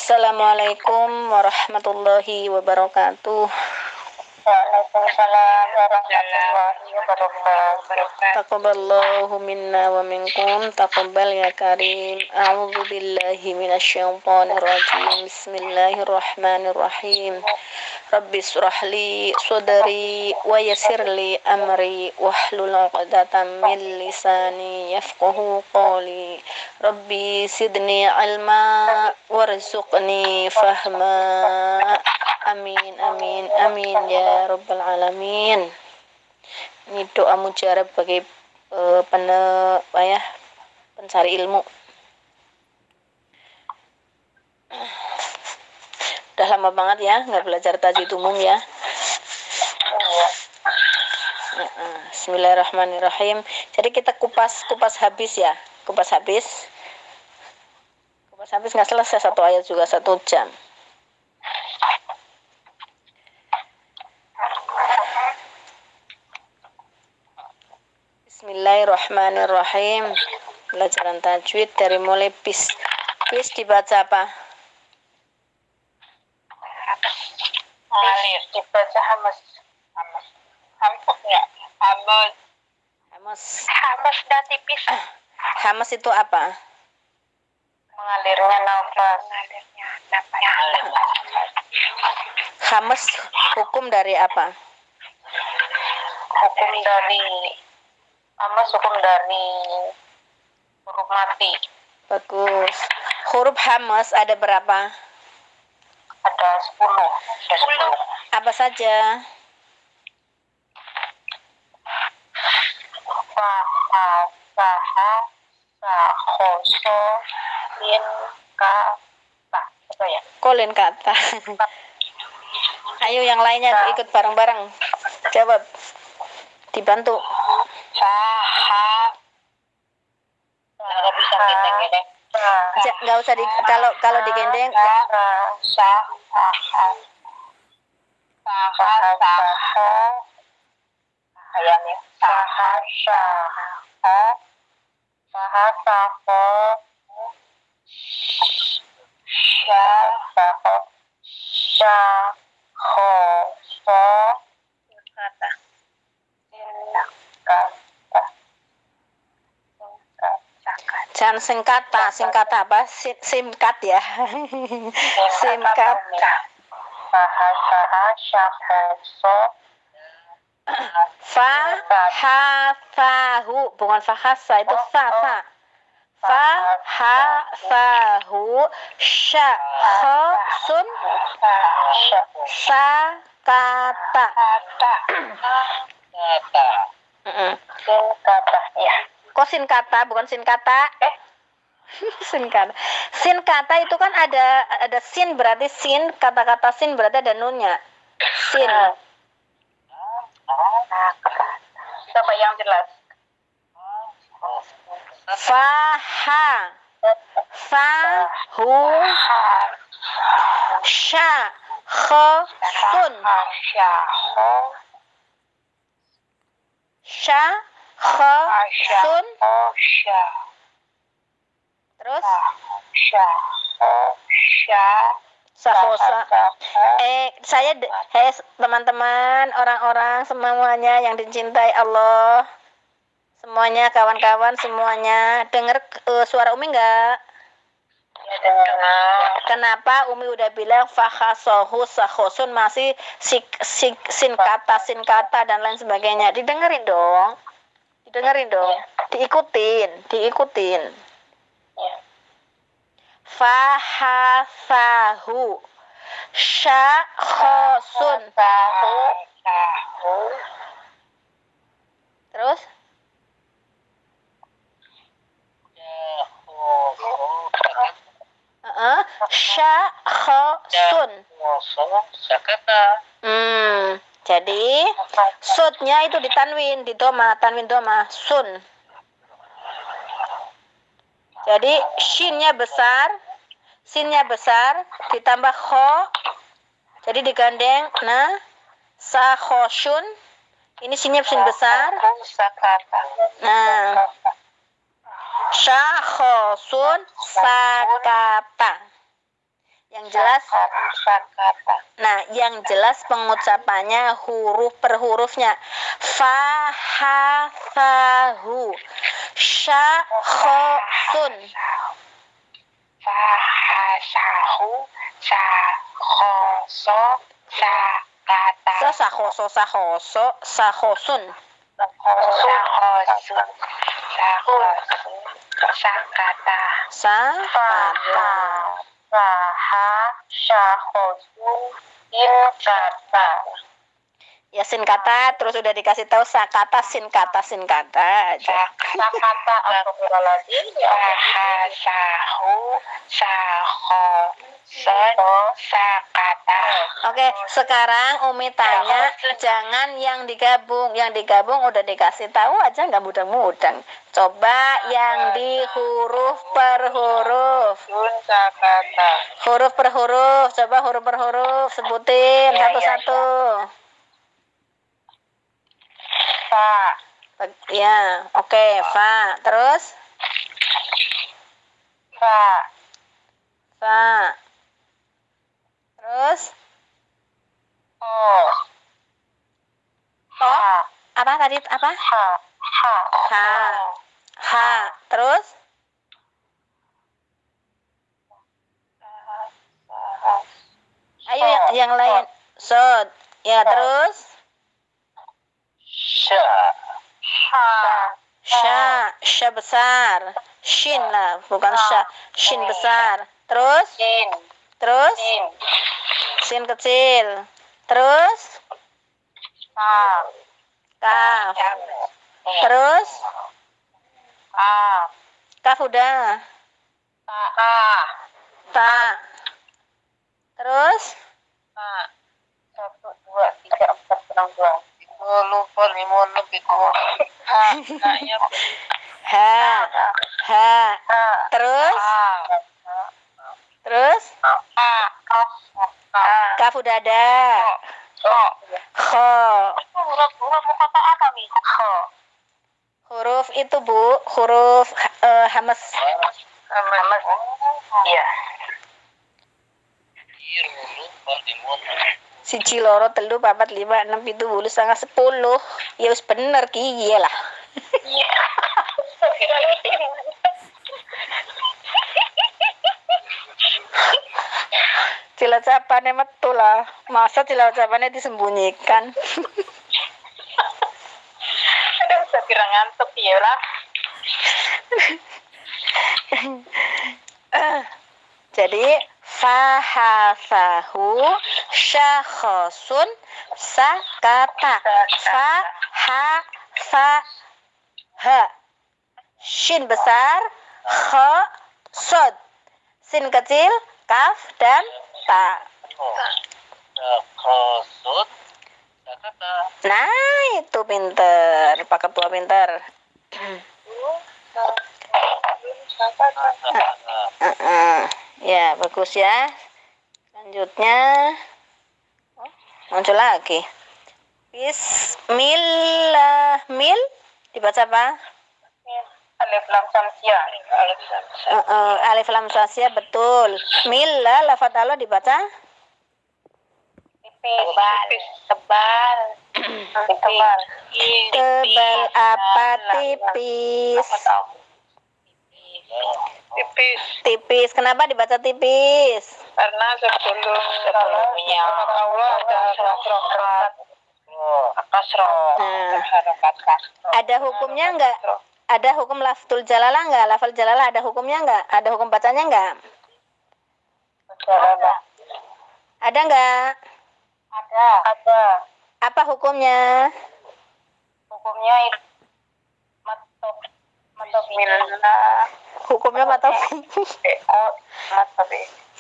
Assalamualaikum warahmatullahi wabarakatuh. Waalaikumsalam warahmatullahi wabarakatuh. Taqabbalallahu minna wa minkum. Taqabbal ya karim. A'udzu billahi minasyaitonir rajim. Bismillahirrahmanirrahim. Rabbi shrah li sadri wa yassir li amri wahlul 'uqdatam min lisani yafqahu qawli. Rabbi zidni ilma warzuqni fahma. Amin amin amin ya rabbal alamin. Ini doa mujarab bagi pencari ilmu. Udah lama banget ya nggak belajar tajwid umum ya. Bismillahirrahmanirrahim. Jadi kita kupas habis ya, kupas habis nggak selesai satu ayat juga 1 jam. Bismillahirrahmanirrahim. Pelajaran tajwid dari mulai bis dibaca apa? Alif dibaca hamas. Hamas dan tipis. Hamas itu apa? Mengalirnya nafas. Hamas hukum dari apa? Hukum dari huruf mati. Bagus. Huruf hamas ada berapa? Ada 10. Apa saja? Khoso, lin, kata. Apa ya? Kolin kata. Ayo yang lainnya ikut bareng-bareng. Jawab. Dibantu. Nggak bisa gendeng deh. Nggak usah kalau digendeng. Ayamnya. Jangan singkata apa? Simkat ya. Simkat. Fahasahu, bukan fahasa, itu fahasahu syakhosun sakata. Ya. Kok sinkata bukan sinkata? Sinkata itu kan ada sin, berarti sin, kata-kata sin berarti ada nunnya. Sin. Coba yang jelas. Fahu syakhosun syakhosun. Terus sahosa. Saya teman-teman, orang-orang semuanya yang dicintai Allah, semuanya kawan-kawan semuanya dengar suara Umi enggak? Ya, dengar. Kenapa Umi udah bilang fahasohu sahosun masih sinkata dan lain sebagainya? Didengerin dong. Diikutin. Ya. Fahasahu syakhosun. Terus syakhosun. Jadi sudnya itu ditanwin, tanwin doma, sun. Jadi sinnya besar ditambah kho, jadi digandeng. Nah, sakhosun, ini sinnya sin besar. Nah, syakhosun sakata. Yang jelas. Sakata. Nah, yang jelas pengucapannya huruf per hurufnya. Fa, ha, fa, hu. Sya, kho, sun. Fahasahu sakhoso sakata. Sakhoso, sakhoso, sakhosun. Sakhosun sakata. Sakata. Fahasakhosun ilkata. Ya sin kata, terus udah dikasih tahu sakata, sin kata aja. Sakata astagfirullahaladzim. Fahasahu sakhoson sakata. Oke, sekarang Umi tanya, jangan yang digabung. Yang digabung udah dikasih tahu aja, nggak mudeng-mudeng. Coba yang di huruf per huruf. Sakata. Huruf per huruf, coba huruf per huruf, sebutin satu-satu. Fa. Ya, oke, fa. Terus? Fa. Fa. Terus? Oh. To? Apa tadi? Apa? Ha. Ha. Ha. Ha. Terus? Ayo yang lain. Sod. Ya, terus? Sya. Sya. Sya. Sya besar. Shin lah, bukan sya. Shin besar. Terus? Sin. Terus? Sin. Sin kecil. Terus? Ka. Kaf. Terus? A. Kaf udah. Ta. Ta. Terus? Ta. 1, 2, 3, 4, 6, 2. Itu lupa 5, 6, itu. Ha. Ha. Ha. Terus? A. Terus? A. Kaf udah ada. Oh. Kho. Itu huruf kata apa nih? Kho. Huruf itu, Bu. Huruf hamas. Hamas. Iya. Siji loro telu papat lima enam pitu wolu sanga 10. Ya wis bener ki iya lah. Iya. Cilacapane metu lah. Masa cilacapane disembunyikan. Aduh, saya kira ngantuk ya lah. Jadi fahasahu syakhosun sakata. Fa ha fa ha. Shin besar, kho sod. Sin kecil, kaf dan ta. Khosut sakata. Nah, itu pinter. Pak Ketua pinter. Ya, bagus ya. Selanjutnya muncul lagi. Bismillah. Mil dibaca apa? Alif lam samsia. Alif lam samsia betul. Milla lafaz Allah dibaca Tebal. tebal apa tipis. Tipis. Kenapa dibaca tipis? Karena sebelumnya Allah ada harokat kasroh. Ada hukumnya enggak? Ada hukum lafzul jalalah enggak? Lafal jalalah ada hukumnya enggak? Ada hukum bacanya enggak? Ada enggak? Ada. Apa hukumnya? Hukumnya itu Bismillah. Hukumnya mata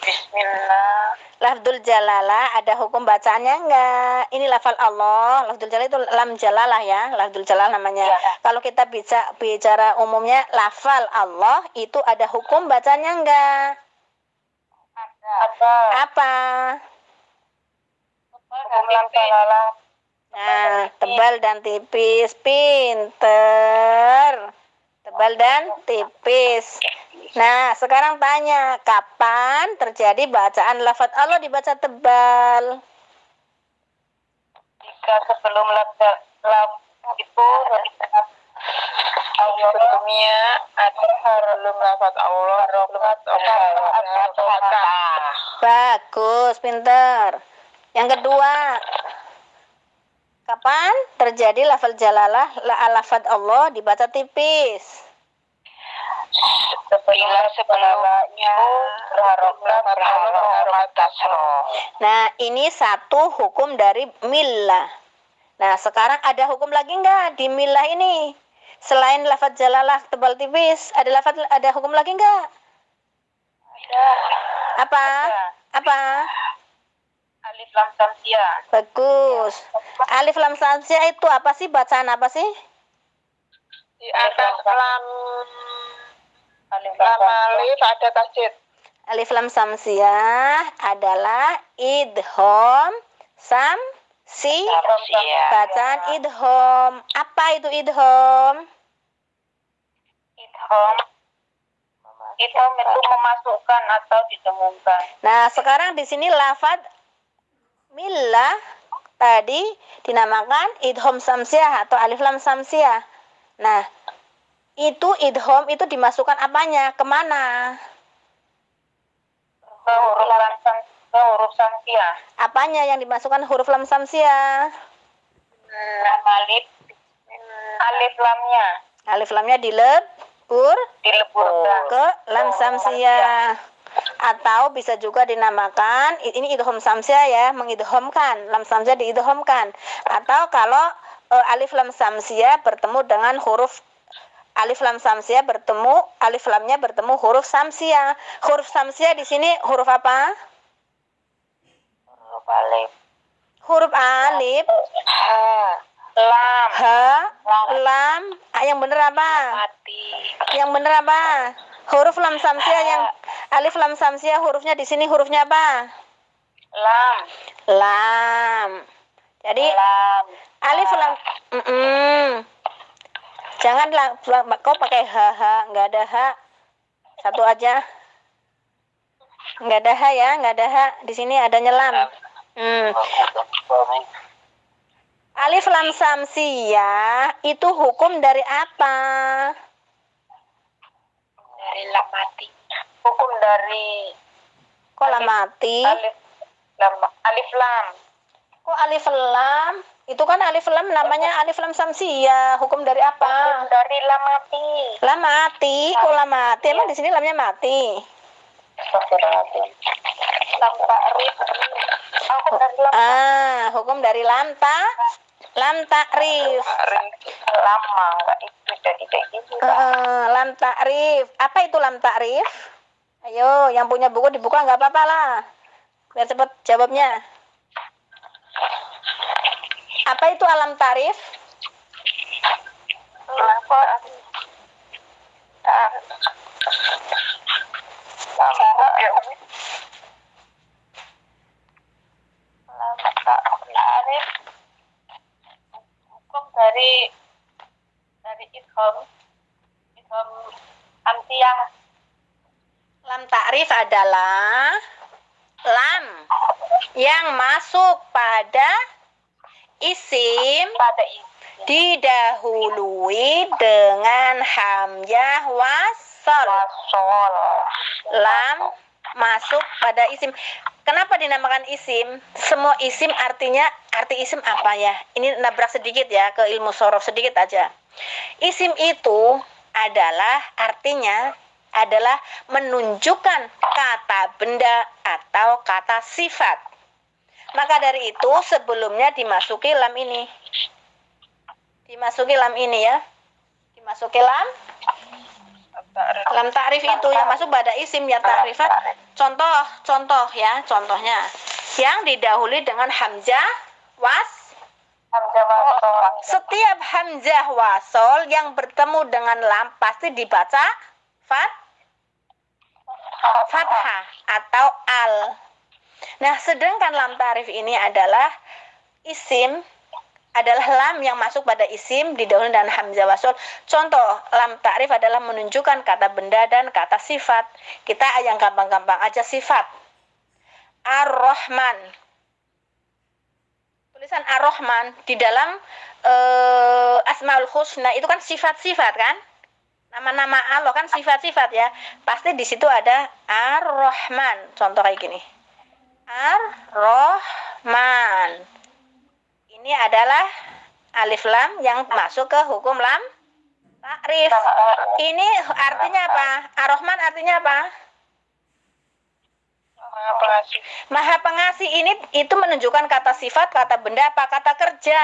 Bismillah. lafzul jalalah ada hukum bacaannya enggak? Ini lafal Allah. Lafzul jalalah itu lam jalalah ya. Lafzul jalalah namanya. Ya. Kalau kita bicara umumnya lafal Allah itu ada hukum bacanya enggak? Ada. Apa? Hukum lam jalalah. Nah, tebal dan tipis. Pinter. Tebal dan tipis. Nah, sekarang tanya, kapan terjadi bacaan lafaz Allah dibaca tebal? Jika sebelum lab itu Allah sebelumnya ada sebelum lafaz Allah Bagus, pinter. Yang kedua, kapan terjadi lafaz jalalah lafaz Allah dibaca tipis? sebelumnya berharokat kasroh. Nah, ini satu hukum dari millah. Nah, sekarang ada hukum lagi nggak di millah ini? Selain lafaz jalalah tebal tipis, ada hukum lagi nggak? Ada. Apa? Apa? Alif lam samsia. Bagus. Alif lam samsia itu apa sih? Bacaan apa sih? Di atas lam alif ada tasjid. Alif lam samsiah adalah idhom samsi. Bacaan idhom. Apa itu idhom? Idhom itu memasukkan atau didengungkan. Nah, sekarang di sini lafaz millah tadi dinamakan idhom samsiah atau alif lam samsiah. Nah, itu idhom itu dimasukkan apanya? Kemana? Ke huruf samsiah. Apanya yang dimasukkan huruf lam samsiah? Alif lamnya. Alif lamnya dileburkan ke lam samsiah. Atau bisa juga dinamakan, ini idhom samsiah ya, mengidhomkan, lam samsiah diidhomkan. Atau kalau alif lam samsiah bertemu dengan huruf alif lam samsiah alif lamnya bertemu huruf samsiah. Huruf samsiah di sini huruf apa? Huruf alif. Huruf alif. Lam. Lam. Yang bener apa? Mati. Yang bener apa? Huruf lam samsiah yang alif lam samsiah hurufnya di sini hurufnya apa? Lam. Lam. Jadi Lam. alif lam. Jangan kau pakai h, nggak ada h. Satu aja. Nggak ada h ya, nggak ada h. Di sini adanya lam. Alif lam samsiah itu hukum dari apa? Dari lam mati. Hukum dari Kok lam mati? Alif lam. Kok alif lam? Itu kan alif lam namanya alif lam samsiah. Hukum dari apa? Dari lam mati. Lam mati. Kok lam mati? Emang di sini lamnya mati. Lam ta'rif. Hukum dari lam ta'rif. Lama itu jadi kayak gitu. Lam ta'rif. Apa itu lam ta'rif? Ayo, yang punya buku dibuka nggak apa-apa lah. Biar cepet jawabnya. Apa itu alam ta'rif? Hukum dari idhom amtiah. Lam ta'rif adalah lam yang masuk pada isim didahului dengan hamzah wasol. Lam masuk pada isim. Kenapa dinamakan isim? Semua isim arti isim apa ya? Ini nabrak sedikit ya ke ilmu sorof sedikit aja. Isim itu artinya adalah menunjukkan kata benda atau kata sifat. Maka dari itu sebelumnya dimasuki lam ini. Dimasuki lam ini ya. Dimasuki lam ta'rif itu yang masuk pada isim ya ta'rifat. Contoh ya, contohnya yang didahului dengan hamzah setiap hamzah wasol yang bertemu dengan lam pasti dibaca fathah atau al. Nah, sedangkan lam ta'rif ini adalah isim adalah lam yang masuk pada isim didahului dan hamzah wasol. Contoh, lam ta'rif adalah menunjukkan kata benda dan kata sifat. Kita yang gampang-gampang aja sifat. Ar-Rahman. Tulisan Ar-Rahman di dalam Asmaul Husna itu kan sifat-sifat kan? Nama-nama Allah kan sifat-sifat ya. Pasti di situ ada Ar-Rahman. Contoh kayak gini. Ar-Rahman. Ini adalah alif lam yang masuk ke hukum lam ta'rif. Ini artinya apa? Ar-Rahman artinya apa? Maha pengasih. Ini itu menunjukkan kata sifat, kata benda, apa kata kerja?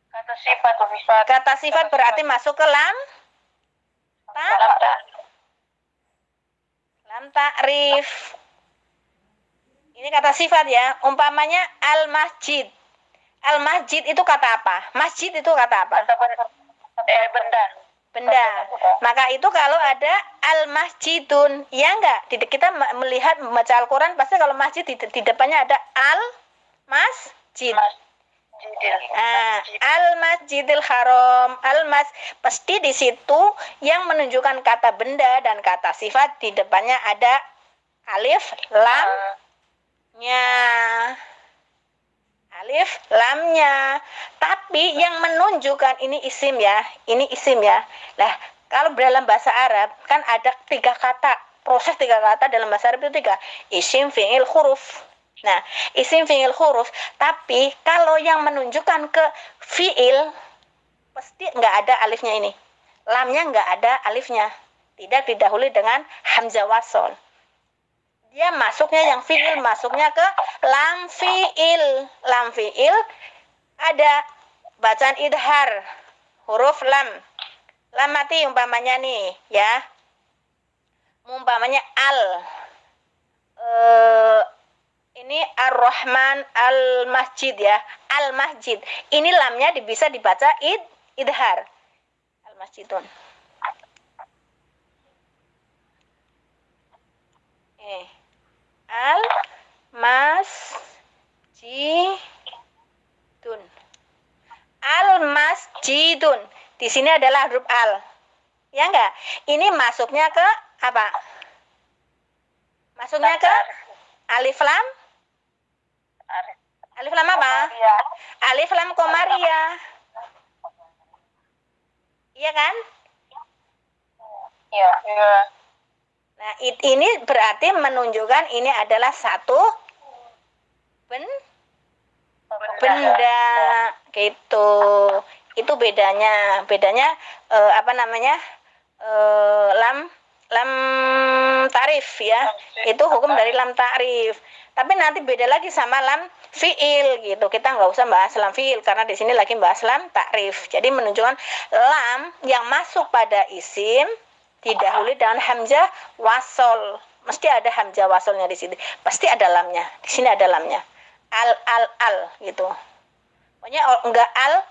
Kata sifat. Kata sifat berarti masuk ke lam ta'rif. Ini kata sifat ya. Umpamanya al-masjid. Al-masjid itu kata apa? Masjid itu kata apa? Benda. Benda. Maka itu kalau ada al-masjidun, ya enggak? Kita melihat membaca Al-Quran pasti kalau masjid di depannya ada al-masjid. Al-Masjidil Haram, pasti di situ yang menunjukkan kata benda dan kata sifat di depannya ada alif lamnya. Alif lamnya. Tapi yang menunjukkan ini isim ya. Ini isim ya. Nah, kalau dalam bahasa Arab kan ada 3 kata. Proses 3 kata dalam bahasa Arab itu 3. Isim, fi'il, huruf. Nah, isim, fi'il, huruf. Tapi kalau yang menunjukkan ke fi'il pasti nggak ada alifnya ini. Lamnya nggak ada alifnya. Tidak didahului dengan hamzah wasol. Dia masuknya yang fi'il, masuknya ke lam fi'il. Lam fi'il ada bacaan idhar, huruf lam. Lam mati umpamanya nih, ya. Umpamanya al. Ini Ar-Rahman al-Masjid ya. Al-Masjid. Ini lamnya bisa dibaca idhar. Al-Masjidun. Al-Masjidun. Al-Masjidun. Di sini adalah huruf al. Ya enggak? Ini masuknya ke apa? Masuknya ke alif lam. Alif lam apa? Alif lam komariah. Iya kan? Iya. Nah, ini berarti menunjukkan ini adalah satu benda gitu. Itu bedanya. Bedanya apa namanya? Lam ta'rif ya. Itu hukum dari lam ta'rif. Tapi nanti beda lagi sama lam fi'il gitu. Kita nggak usah bahas lam fi'il karena di sini lagi bahas lam ta'rif. Jadi menunjukkan lam yang masuk pada isim didahului dengan hamzah wasol. Mesti ada hamzah wasolnya di sini. Pasti ada lamnya. Di sini ada lamnya. Al gitu. Pokoknya enggak al.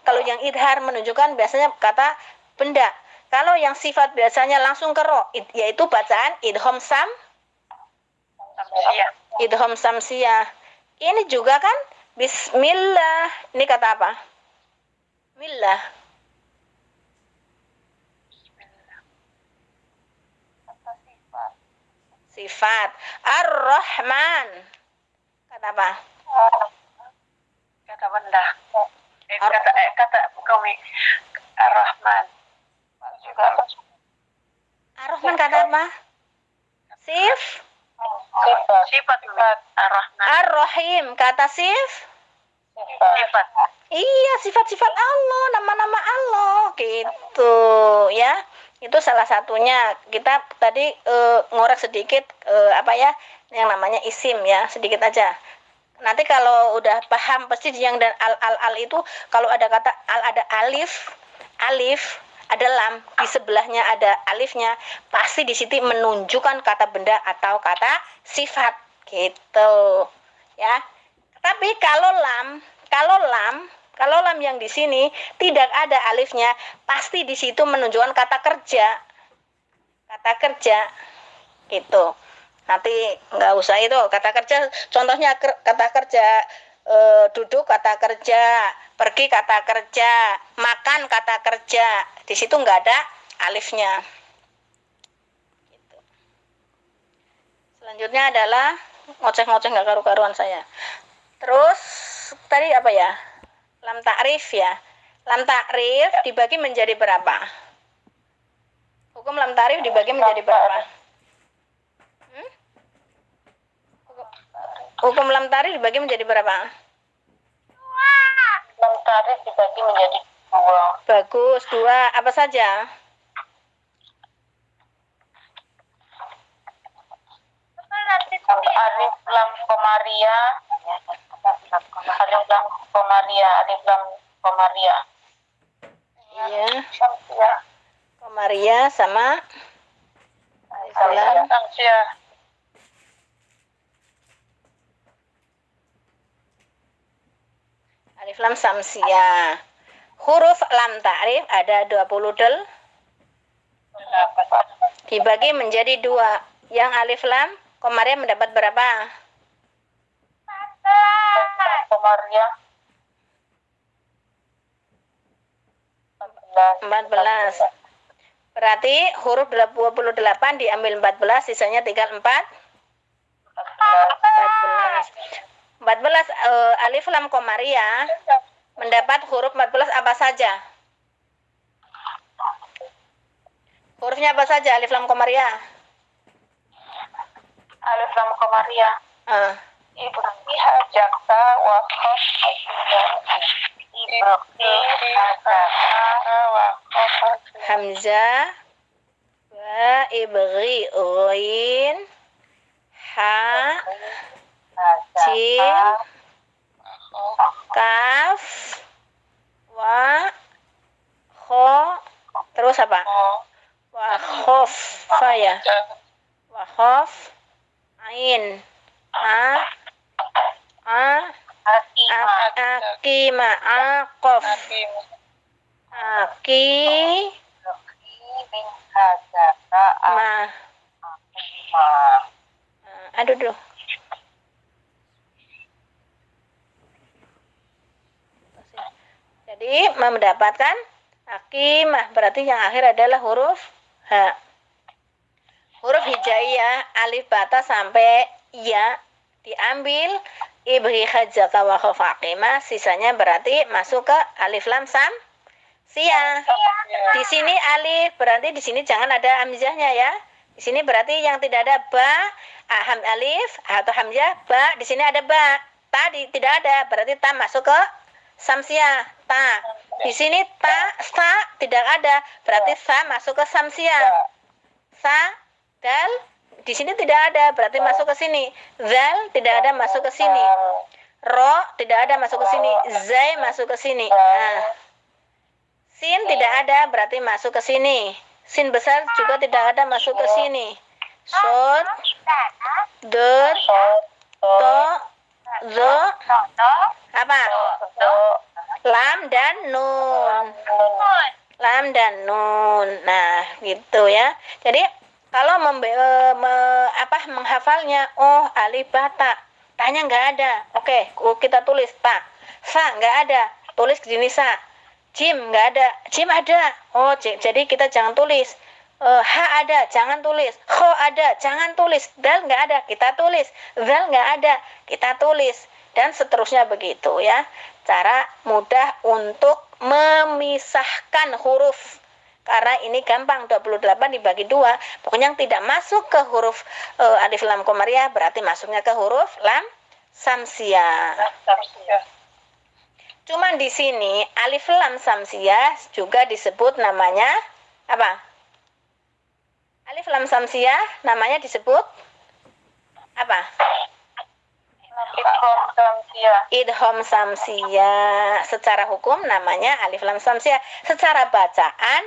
Kalau yang idhar menunjukkan biasanya kata benda. Kalau yang sifat biasanya langsung ke ro, yaitu bacaan idhom samsiyah. Ini juga kan bismillah. Ini kata apa? Millah. Sifat. Ar-Rahman. Kata apa? Kata benda. Kata kami Ar-Rahman. Ar-Rahman kata apa? Sifat Ar-Rahman. Ar-Rahim kata Sifat. Iya, sifat-sifat Allah, nama-nama Allah gitu ya. Itu salah satunya. Kita tadi ngorek sedikit apa ya yang namanya isim ya, sedikit aja. Nanti kalau udah paham pasti yang dan al itu kalau ada kata ada alif ada lam, di sebelahnya ada alifnya, pasti di situ menunjukkan kata benda atau kata sifat gitu ya. Tapi kalau lam yang di sini tidak ada alifnya, pasti di situ menunjukkan kata kerja gitu. Nanti nggak usah itu kata kerja, contohnya kata kerja duduk kata kerja, pergi kata kerja, makan kata kerja. Di situ nggak ada alifnya. Gitu. Selanjutnya adalah ngoceh-ngoceh nggak karu-karuan saya. Terus tadi apa ya? Lam ta'rif ya. Lam ta'rif dibagi menjadi berapa? Hukum lam ta'rif dibagi menjadi berapa? Hukum lam ta'rif dibagi menjadi berapa? Lam ta'rif dibagi menjadi 2. Bagus, 2. Apa saja? Alif lam komaria, alif lam komaria, alif lam komaria. Iya. Samsia. Komaria sama Samsia. Samsia. alif lam samsia. Huruf lam ta'rif ada 28. Dibagi menjadi 2. Yang alif lam komaria mendapat berapa? Komaria 14. Berarti huruf 28 diambil 14, sisanya tinggal 14. 14 alif lam komaria mendapat huruf 14 apa saja? Hurufnya apa saja alif lam komaria? Alif lam komaria. Ibri hajakta wa khaf Ibri hajakta wa khaf Hamzah wa ibghi ghain ha jim kaf wa kho terus apa? Wa khof ya. Wa khof ain akima aqaf aki ma aduh dulu. Jadi mendapatkan akimah berarti yang akhir adalah huruf H. Huruf hijaiyah alif bata sampai ya diambil ibri hajaka wa khafaqima, sisanya berarti masuk ke alif lam sam sia. Di sini alif berarti di sini jangan ada hamzahnya ya. Di sini berarti yang tidak ada ba, alif atau hamzah ba, di sini ada ba. Tadi tidak ada, berarti ta masuk ke samsia. Ta. Di sini ta, sa tidak ada, berarti sa masuk ke samsia. Sa, dal di sini tidak ada, berarti masuk ke sini. Zal tidak ada, masuk ke sini. Ro tidak ada, masuk ke sini. Zai masuk ke sini. Nah. Sin tidak ada, berarti masuk ke sini. Sin besar juga tidak ada, masuk ke sini. Sod, dot, to, zo, apa? Lam dan nun. Lam dan nun. Nah, gitu ya. Jadi kalau menghafalnya, oh alif bata, tanya nggak ada. Oke, kita tulis ta. Sa nggak ada, tulis di sini sa. Jim nggak ada, jim ada. Oh, jadi kita jangan tulis. Ha ada, jangan tulis. Kho ada, jangan tulis. Dal nggak ada, kita tulis. Zal nggak ada, kita tulis. Dan seterusnya begitu ya. Cara mudah untuk memisahkan huruf. Karena ini gampang, 28 dibagi 2. Pokoknya yang tidak masuk ke huruf alif lam komaria berarti masuknya ke huruf lam samsia. Cuman di sini alif lam samsia juga disebut namanya apa? Alif lam samsia namanya disebut apa? Idgham samsia. Idgham samsia. Secara hukum namanya alif lam samsia. Secara bacaan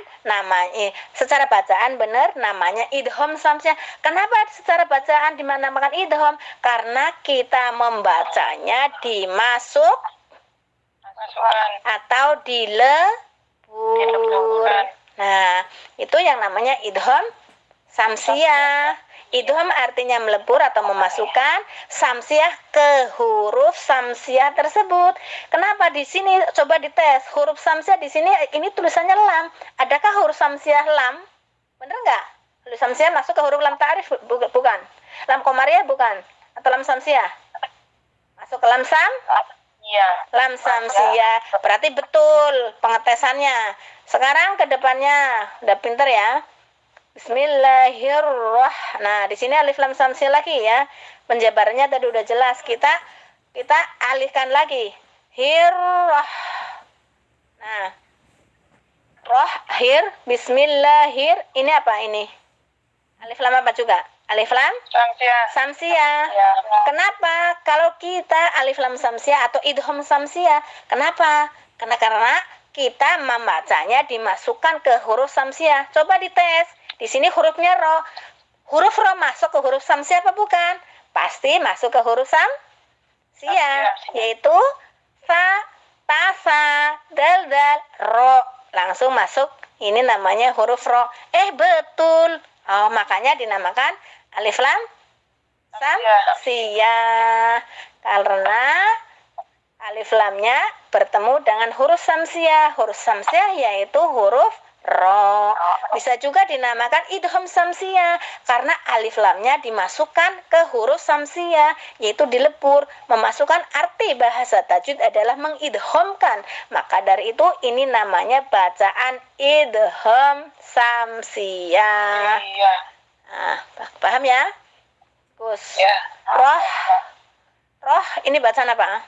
benar namanya idgham samsia. Kenapa secara bacaan dinamakan idgham? Karena kita membacanya dimasuk atau dilebur. Nah, itu yang namanya idgham samsiah. Idgham artinya melebur atau memasukkan samsiah ke huruf samsiah tersebut. Kenapa di sini coba dites huruf samsiah di sini ini tulisannya lam. Adakah huruf samsiah lam? Bener nggak? Huruf samsiah masuk ke huruf lam ta'rif bukan? Lam qamariyah bukan? Atau lam samsiah? Masuk ke lam sam? Iya. Lam samsiah. Berarti betul pengetesannya. Sekarang ke depannya udah pinter ya. Bismillahirrahmanirrahim. Nah, di sini alif lam samsiah lagi ya. Penjabarannya tadi udah jelas. Kita alihkan lagi. Hirrah. Nah, roh, hir, bismillahir. Ini apa ini? Alif lam apa juga? Alif lam samsiah. Ya. Kenapa? Kalau kita alif lam samsiah atau idgham samsiah, kenapa? Karena kita membacanya dimasukkan ke huruf samsiah. Coba dites. Di sini hurufnya ro. Huruf ro masuk ke huruf samsiah apa bukan? Pasti masuk ke huruf samsiah, yaitu sa, tasa, dal, ro. Langsung masuk. Ini namanya huruf ro. Betul. Oh, makanya dinamakan alif lam samsiah. Karena alif lamnya bertemu dengan huruf samsiah. Huruf samsiah yaitu huruf ro. Bisa juga dinamakan idgham samsiah karena alif lamnya dimasukkan ke huruf samsiah, yaitu dilebur. Memasukkan arti bahasa tajwid adalah mengidghamkan. Maka dari itu ini namanya bacaan idgham samsiah. Iya. Nah, paham ya? Gus. Ya. Roh ini bacaan apa?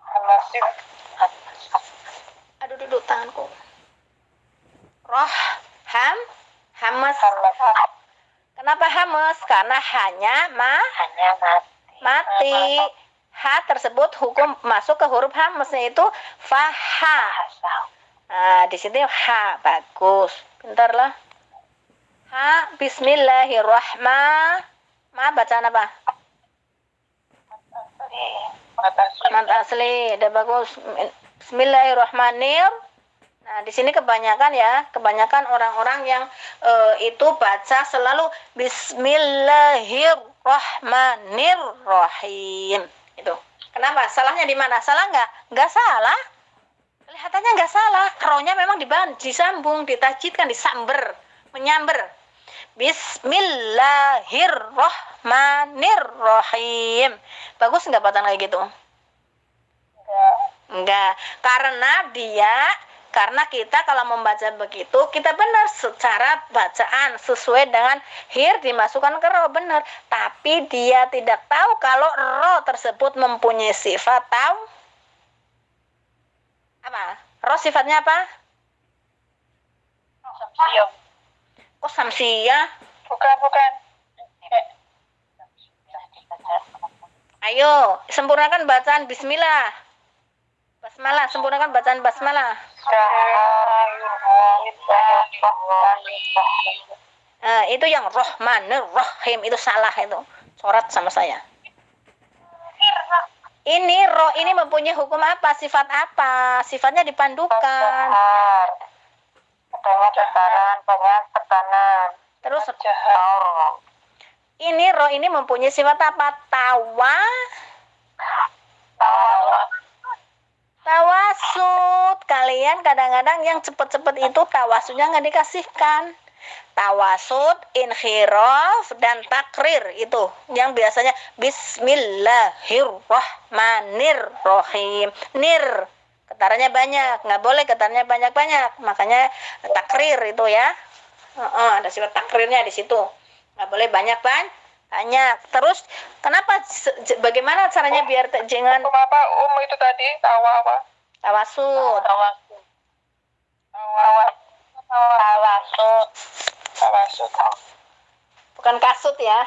Nasib. Aduh, duduk tanganku. Roh, hamas. Kenapa hamas? Karena hanya mati. Ha tersebut hukum masuk ke huruf hamas, yaitu faha. Nah, di sini ha, bagus. Pintar lah. Ha, bismillahirrahmanirrahim. Ma bacaan apa? Mat asli, udah bagus. Bismillahirrahmanirrahim. Nah, di sini kebanyakan orang-orang yang itu baca selalu Bismillahirrahmanirrahim. Itu. Kenapa? Salahnya di mana? Salah nggak? Nggak salah. Kelihatannya nggak salah. Ro-nya memang disambung, ditajidkan, disamber, menyamber. Bismillahirrahmanirrahim. Bagus nggak bacaan kayak gitu? Enggak. Karena kita kalau membaca begitu, kita benar secara bacaan sesuai dengan hir dimasukkan ke ro, benar. Tapi dia tidak tahu kalau ro tersebut mempunyai sifat tahu apa? Ro sifatnya apa? Samsiah. Kok samsiah? Bukan. Ayo, sempurnakan bacaan bismillah. Basmalah, sempurnakan bacaan basmalah. Itu yang Rahmanir-Rahim itu salah itu. Coret sama saya. Ini roh ini mempunyai hukum apa? Sifat apa? Sifatnya dipandukan. Adanya dasaran, banyak tekanan. Terus Jahat. ini roh ini mempunyai sifat apa? Tawasud. Kalian kadang-kadang yang cepet-cepet itu tawasudnya nggak dikasihkan. Tawasud, inhiraf, dan takrir itu yang biasanya Bismillahirrahmanirrahim. Nir getarannya banyak, nggak boleh getarannya banyak-banyak. Makanya takrir itu ya. Ada sifat takrirnya di situ. Nggak boleh banyak. Terus kenapa? Bagaimana caranya biar jangan Apa itu tadi? tawasud? Tawasud. Bukan kasut ya.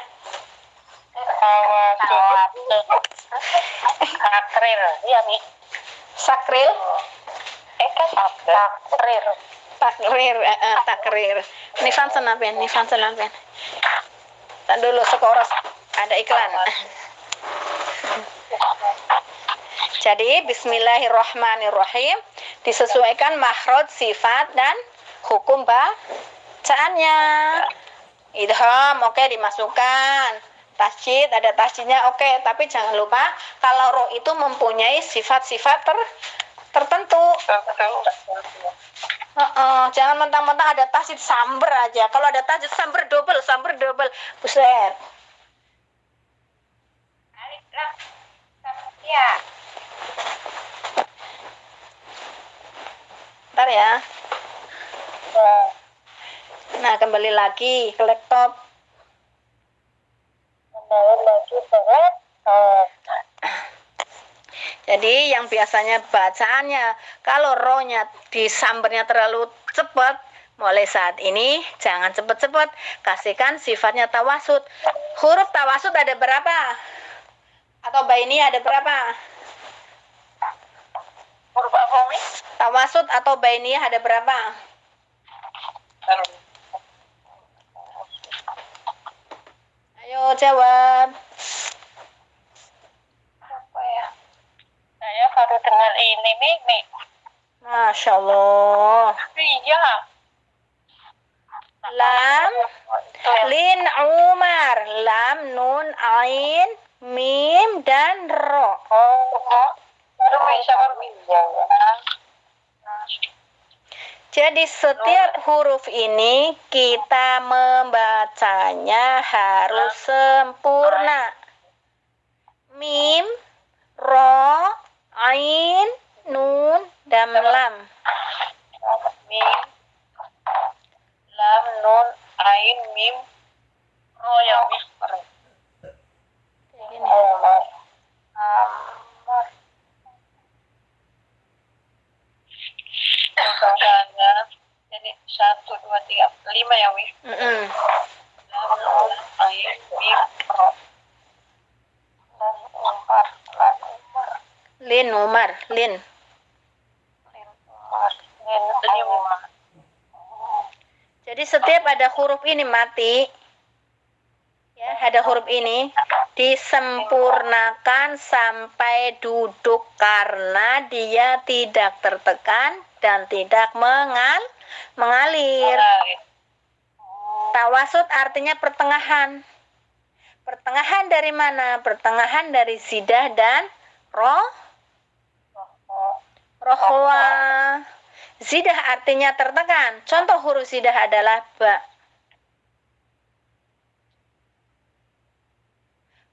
Takrir. Iya nih. Sakril. Takrir. Nifan senapen. Tak dulu sekoros ada iklan. Jadi bismillahirrahmanirrahim disesuaikan makhraj, sifat dan hukum bacaannya. Idham, oke, dimasukkan. Tasjid, ada tasjidnya, oke. Tapi jangan lupa kalau ro itu mempunyai sifat-sifat tertentu. Jangan mentang-mentang ada tasjid samber aja. Kalau ada tasjid samber double. Buset. Alif lam ya. Bentar ya. Nah, kembali lagi ke laptop. Jadi yang biasanya bacaannya kalau rohnya disambernya terlalu cepat, mulai saat ini jangan cepat-cepat, kasihkan sifatnya tawasud. Huruf tawasud ada berapa? Atau baini ada berapa? Huruf apa nih? Tawasud atau baini ada berapa? Ayo jawab. Apa ya? Saya baru dengar ini nih. Masya Allah. Iya. Lam, lin, umar, lam, nun, ain, mim, dan ro. Baru bisa. Jadi setiap huruf ini kita membacanya harus sempurna. Mim, ro, ain, nun, dan lam. Mim, lam, nun, ain, mim, ro yang whisper. Kayak gini. Jadi 1, 2, 3, 5 ya wih. Lam, nun, ain, mim, ro. Lam, umar, lam, umar. Lin, umar, lin. Jadi setiap ada huruf ini mati, ya, ada huruf ini disempurnakan sampai duduk karena dia tidak tertekan dan tidak mengalir. Tawasud artinya pertengahan. Pertengahan dari mana? Pertengahan dari zidah dan rohwa. Zidah artinya tertekan. Contoh huruf zidah adalah ba.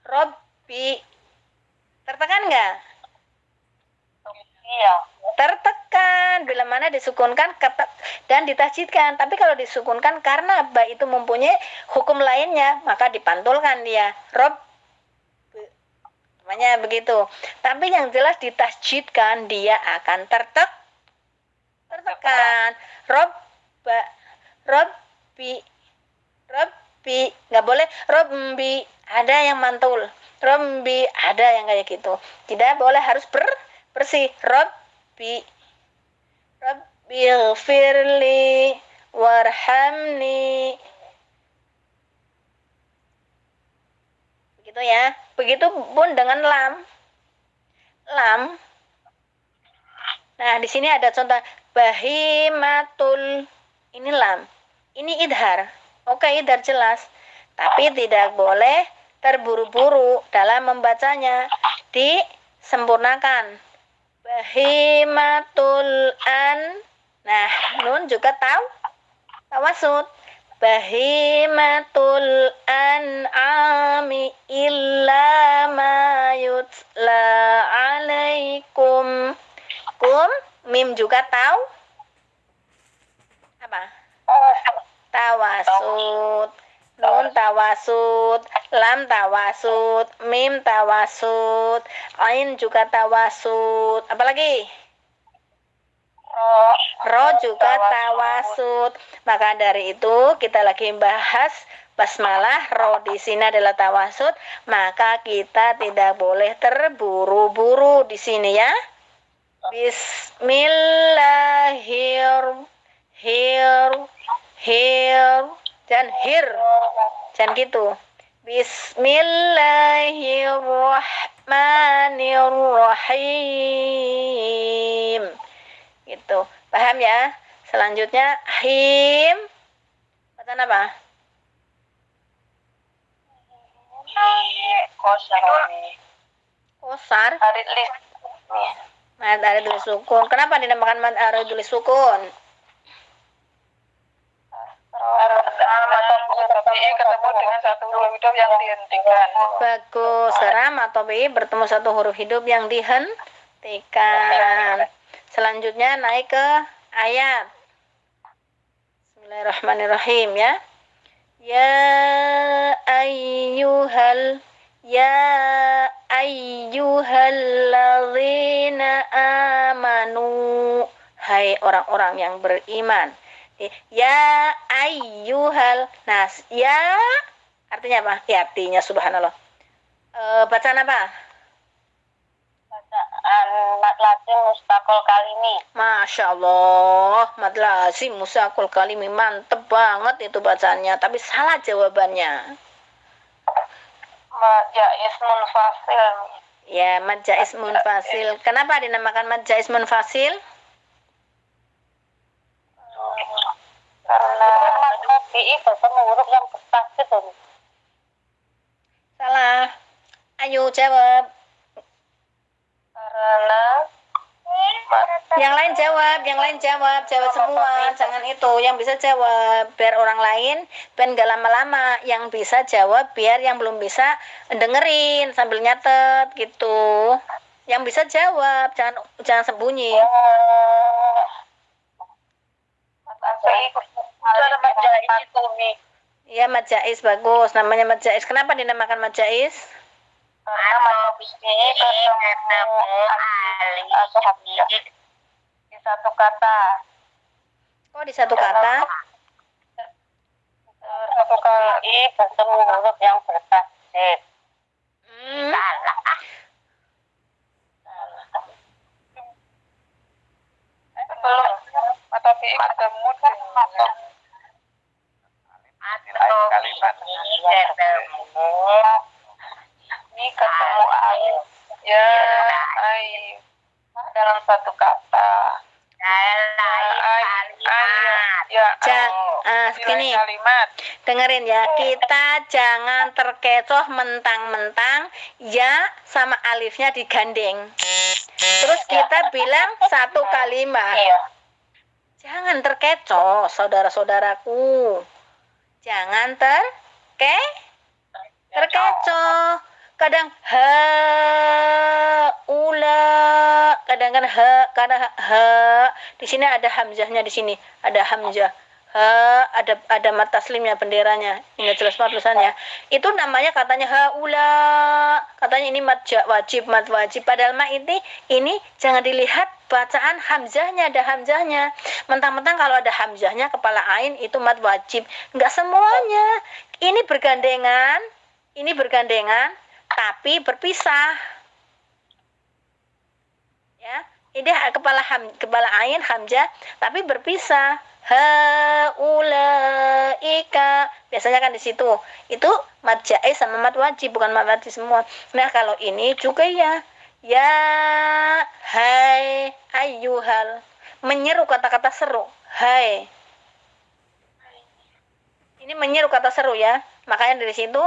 Robbi. Tertekan nggak? Iya. Tertekan. Bila mana disukunkan dan ditasjidkan. Tapi kalau disukunkan karena ba itu mempunyai hukum lainnya, maka dipantulkan dia. Rob. Namanya begitu. Tapi yang jelas ditasjidkan dia akan tertekan. Robba, robbi, nggak boleh robbi, ada yang mantul, robbi ada yang kayak gitu, tidak boleh, harus bersih. Robbi firli warhamni, begitu ya. Begitupun dengan lam. Nah, di sini ada contoh bahimatul. Ini lam. Ini idhar. Oke, idhar jelas. Tapi tidak boleh terburu-buru dalam membacanya. Disempurnakan. Bahimatul an. Nah, nun juga tawasud. Bahimatul an'ami illa ma yutla alaikum. Mim juga apa? Tawasud. Nun tawasud, lam tawasud, mim tawasud, ain juga tawasud. Apalagi? Ro juga tawasud. Maka dari itu kita lagi bahas basmalah. Ro di sini adalah tawasud. Maka kita tidak boleh terburu-buru di sini ya. Jangan gitu. Bismillahirrahmanirrahim. Gitu. Paham ya? Selanjutnya him. Bacaan apa? kosar ini. Kosar. Arit lis. Mad arid tulis sukun. Kenapa dinamakan mad arid tulis sukun? Ketemu dengan satu huruf hidup yang dihentikan. Bagus. Ram atau bi bertemu satu huruf hidup yang dihentikan. Selanjutnya naik ke ayat. Bismillahirrahmanirrahim ya. Ya ayyuhalladzina amanu. Hai orang-orang yang beriman. Ya ayyuhal nas. Ya artinya apa? Ya artinya subhanallah. Bacaan apa? Bacaan mat lazim mustaqol kalimi. Masya Allah, mat lazim mustaqol kalimi, mantep banget itu bacaannya. Tapi salah jawabannya. Mat jaiz munfasil. Ya, mat jaiz munfasil. Kenapa dinamakan mat jaiz munfasil? Karena BI bertemu huruf yang bertasjid. Salah. Ayo jawab. Karena Yang lain jawab semua. Jangan itu yang bisa jawab biar orang lain biar nggak lama-lama. Yang bisa jawab biar yang belum bisa dengerin sambil nyatet gitu. Yang bisa jawab, jangan sembunyi. Iya, mat jaiz bagus. Namanya mat jaiz. Kenapa dinamakan mat jaiz? Di satu kata. Oh, di satu kata. Satu kali bertemu huruf yang bertasjid. Belum. Tapi ketemu kalimat ini ketemu alif ya aib dalam satu kata gini kalimat. Dengerin ya, kita jangan terkecoh mentang-mentang ya sama alifnya digandeng. Terus kita bilang satu kalimat. Jangan terkecoh, saudara-saudaraku. Jangan terkecoh. Kadang kadang di sini ada hamzahnya, di sini ada hamzah. Ada mat taslimnya, benderanya. Ingat jelas banget tulisannya. Itu namanya katanya katanya ini mat wajib. Padahal mah ini jangan dilihat bacaan hamzahnya, ada hamzahnya. Mentang-mentang kalau ada hamzahnya kepala ain itu mat wajib. Enggak semuanya. Ini bergandengan tapi berpisah. Ya, ini kepala ain hamzah tapi berpisah. Haulaika biasanya kan di situ. Itu mad jaiz sama mad wajib, bukan mad wajib semua. Nah, kalau ini juga ya hai ayyuhal, menyeru kata-kata seru. Hai. Ini menyeru kata seru ya. Makanya dari situ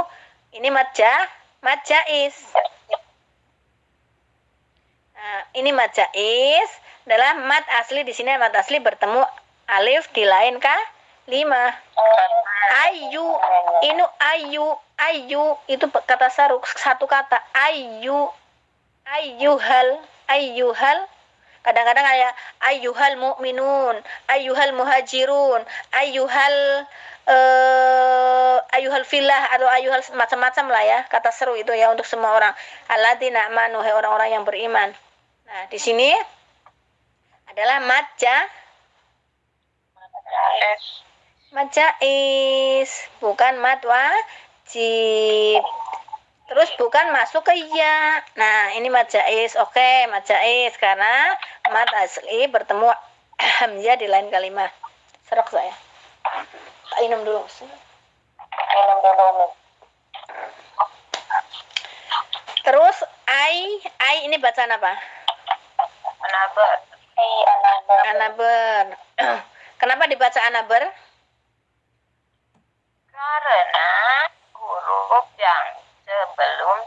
ini mad jaiz. Nah, ini mad jaiz adalah mad asli. Di sini mad asli bertemu alif di lain kalimat. Ayu itu kata seru, satu kata ayyuhal. Kadang-kadang ada ayyuhal mu'minun, ayyuhal muhajirun, ayyuhal filah atau ayyuhal macam-macam lah ya, kata seru itu ya untuk semua orang. Alladzina amanu, orang-orang yang beriman. Nah, di sini adalah mad jaiz, bukan mad wajib. Terus bukan masuk ke ya. Nah, ini mad jaiz. Oke, mad jaiz karena mad asli bertemu hamzah di lain kalimat. Serok saya. Tak minum dulu. Terus ai ini bacaan apa? Anaber. Kenapa dibaca anaber? Karena huruf yang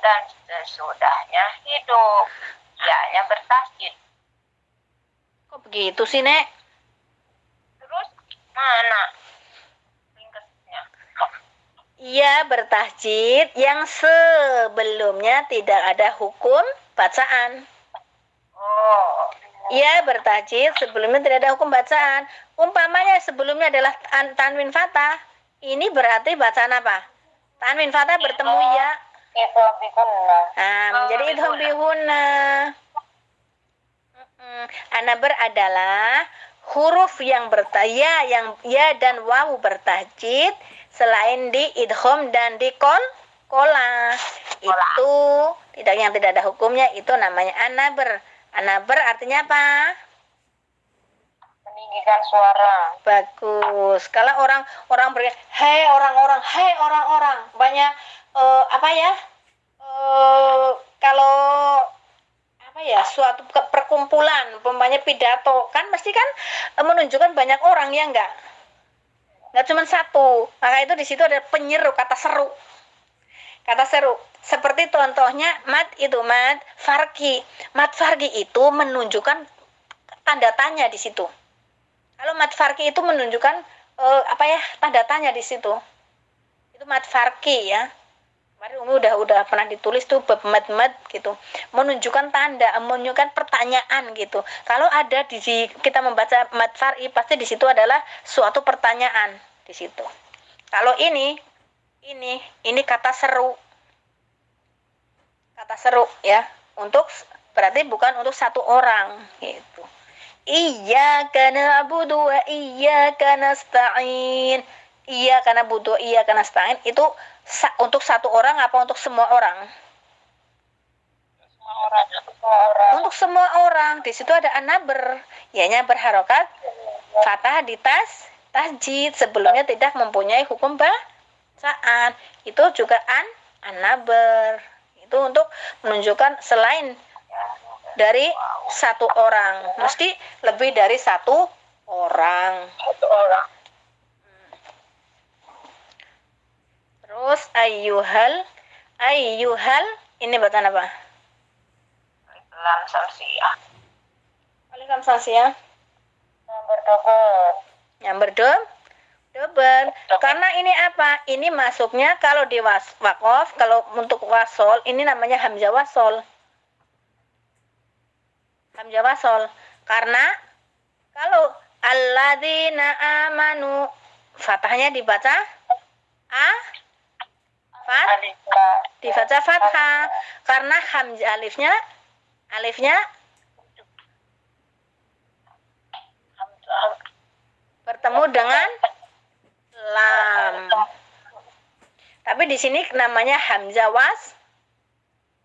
dan sesudahnya hidup. Ianya bertasjid. Kok begitu sih, Nek? Terus mana ringkasnya? Ia bertahjid yang sebelumnya tidak ada hukum bacaan. Oh. Ia bertahjid sebelumnya tidak ada hukum bacaan. Umpamanya sebelumnya adalah tanwin fathah. Ini berarti bacaan apa? Tanwin fathah bertemu ya. Itu bihunna. Nah, menjadi idgham bihunna. Anabar adalah huruf yang bertaya, yang ya dan wawu bertahjid selain di idgham dan di kola. Itu yang tidak ada hukumnya, itu namanya anabar. Anabar artinya apa? Meninggikan suara. Bagus. Kalau orang beri hei orang-orang banyak apa ya? Kalau apa ya, suatu perkumpulan, umpamanya pidato, kan pasti kan menunjukkan banyak orang, ya enggak cuma satu. Maka itu di situ ada penyeru, kata seru seperti contohnya mad farki itu menunjukkan tanda tanya di situ. Kalau mad farki itu menunjukkan apa ya, tanda tanya di situ, itu mad farki ya. Kemarin Umi udah pernah ditulis tuh bab mad gitu, menunjukkan tanda, menunjukkan pertanyaan gitu. Kalau ada kita membaca mad far'i, pasti di situ adalah suatu pertanyaan di situ. Kalau ini kata seru ya, untuk berarti bukan untuk satu orang gitu. Iyyaka na'budu wa iyyaka nasta'in. Iyyaka na'budu wa iyyaka nasta'in itu untuk satu orang apa untuk semua orang? Untuk semua orang. Di situ ada anabar, ianya berharokat fathah di tahjid, sebelumnya tidak mempunyai hukum bacaan. Itu juga anabar. Itu untuk menunjukkan selain dari satu orang, mesti lebih dari satu orang. Terus ayyuhal ini bacaan apa? Lam samsiah. Lam samsiah. Yang double. Karena ini apa? Ini masuknya kalau di waqaf, kalau untuk wasol ini namanya hamzah wasol. Hamzah wasol. Karena kalau alladzina amanu, fathahnya dibaca dibaca fathah, karena hamzah alifnya bertemu dengan lam. Tapi di sini namanya hamzah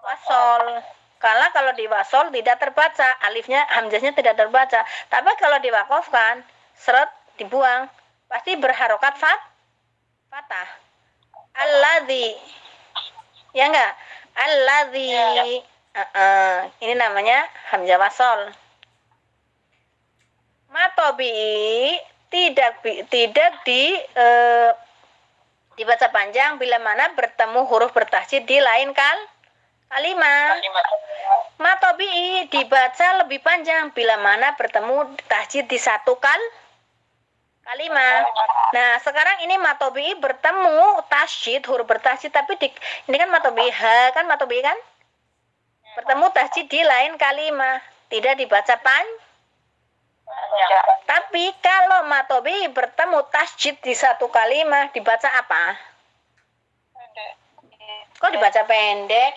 wasol. Kalau di wasol tidak terbaca, alifnya, hamzahnya tidak terbaca. Tapi kalau diwakafkan, seret dibuang, pasti berharokat fathah. Alladzi, ya enggak? Alladzi. Ini namanya hamzah wasol. Matobi tidak dibaca panjang bila mana bertemu huruf bertasydid di lain kalimat. Matobi dibaca lebih panjang bila mana bertemu tasydid di satu kalimat. Nah, sekarang ini matobi bertemu tasydid, huruf bertasydid, tapi ini kan matobi kan bertemu tasydid di lain kalimat, tidak dibaca panjang. Tapi kalau matobi bertemu tasydid di satu kalimat, dibaca apa? Kok dibaca pendek?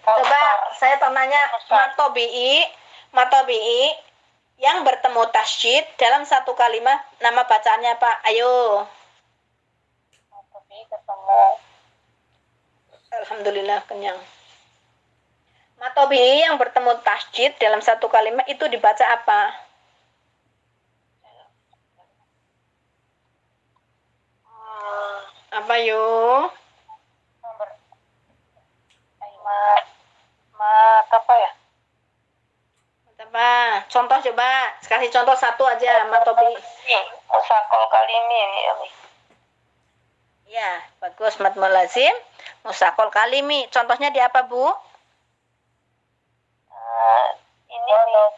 Coba saya tanya, matobi yang bertemu tasydid dalam satu kalimat, nama bacaannya apa? Ayo. Matobi ketemu. Alhamdulillah kenyang. Matobi yang bertemu tasydid dalam satu kalimat itu dibaca apa? Apa yuk? Apa ya? Apa? Contoh coba, kasih contoh satu aja matobi. Musakol kali ini. Ya, bagus. Mad mulazim. Musakol kalimi. Contohnya di apa, Bu? Ini nih.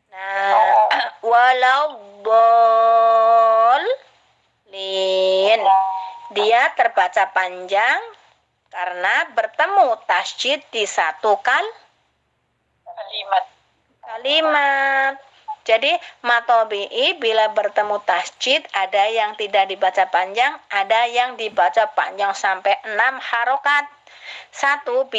Nah, walau dolin. Dia terbaca panjang karena bertemu tasydid di satu kalimat. Jadi matobi'i bila bertemu tasydid ada yang tidak dibaca panjang, ada yang dibaca panjang sampai 6 harokat. Satu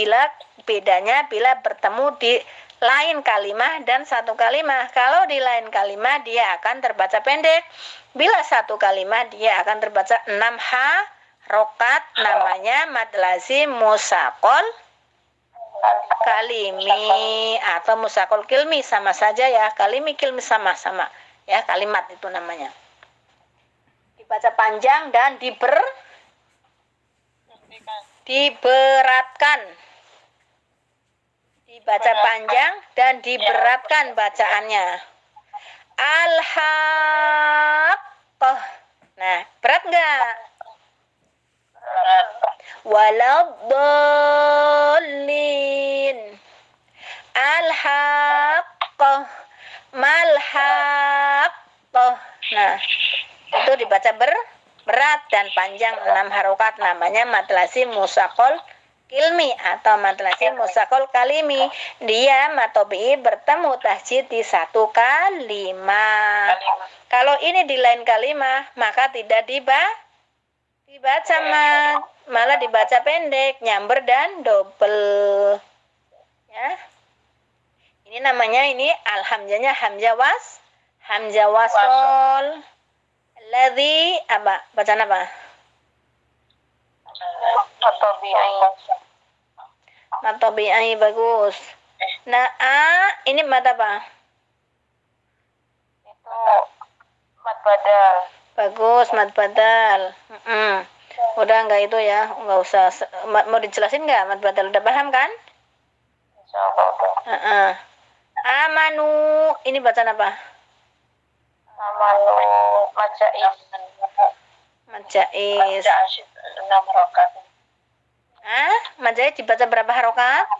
bedanya bila bertemu di lain kalimat dan satu kalimat. Kalau di lain kalimat dia akan terbaca pendek. Bila satu kalimat dia akan terbaca 6 harokat, namanya mad lazim musaqal kalimi atau musaqal kilmi, sama saja ya. Kalimi kilmi sama-sama ya, kalimat itu namanya. Dibaca panjang dan diberatkan. Dibaca panjang dan diberatkan bacaannya. Al-haqqah. Nah, berat enggak? Waladdallin. Al-haqqah. Malhaqqah. Nah, itu dibaca berat dan panjang 6 harokat, namanya mad lazim musaqal kilmi atau mad lazim musaqal kalimi. Dia matobi bertemu tasydid di satu kalimat. Kalau ini di lain kalimat maka tidak dibaca malah dibaca pendek, nyamber dan double. Ya. Ini namanya alhamzahnya hamzah wasol. Ladzi apa? Bacaan apa? Matobi'ai bagus. Nah, ini mad apa? Itu mad badal. Bagus, mad badal. Udah enggak itu ya? Enggak usah. Mau dijelasin enggak mad badal? Udah paham kan? Insyaallah udah. Amanu, ini bacaan apa? Amanu majais. Majais. 6 harokat. Majais dibaca berapa harokat? 6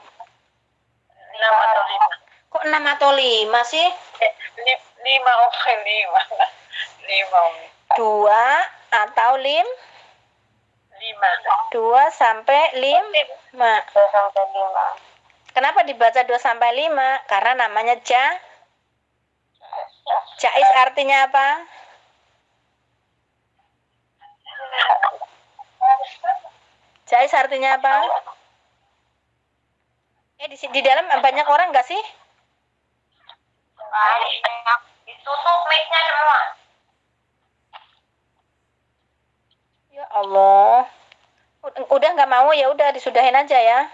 atau 5. Kok 6 atau 5 sih? 5. 2 atau 5? 2 sampai 5. 2 sampai 5. Kenapa dibaca 2 sampai 5? Karena namanya jais artinya apa? Jais artinya apa? Di dalam banyak orang nggak sih? Banyak. Ditutup mic-nya semua. Ya Allah. Udah nggak mau ya udah disudahin aja ya.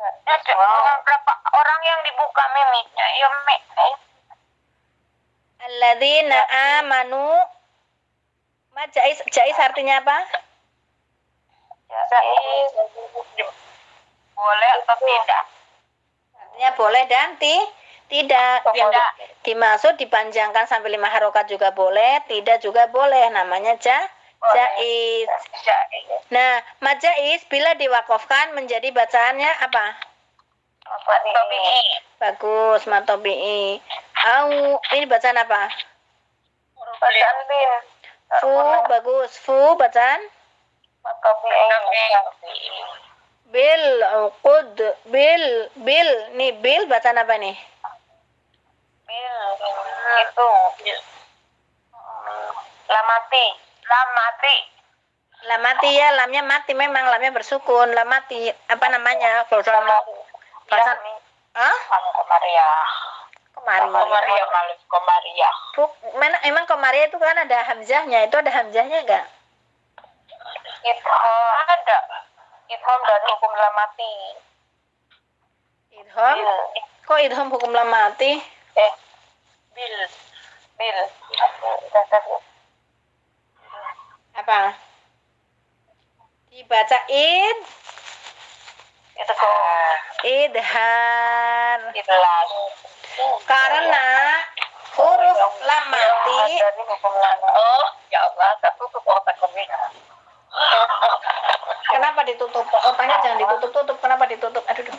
Berapa orang yang dibuka mic-nya? Ya mic. Alladzina amanu. Jais artinya apa? Boleh atau tidak? Artinya boleh dan tidak. Yang dimaksud dipanjangkan sampai 5 harokat juga boleh, tidak juga boleh. Namanya jais. Nah, mad jais bila diwakafkan menjadi bacaannya apa? Bagus, matobi'i. Ini bacaan apa? Bacaan bin. Fu, bagus. Fu, bacaan? Bil, uqud, bil. Nih, bil bacaan apa nih? Bil, itu. Lamati. Lamati ya, lamnya mati memang, lamnya bersukun. Lamati, apa namanya? Bacaan? Komaria. Emang komaria itu kan ada hamzahnya. Itu ada hamzahnya enggak? Ada. Idham dari hukum lamati. Idham? Kok idham hukum lamati? Bil. Apa? Dibaca idhar. Karena huruf lam mati. Oh, ya Allah, satu tuh otak komik. ditutup. Aduh.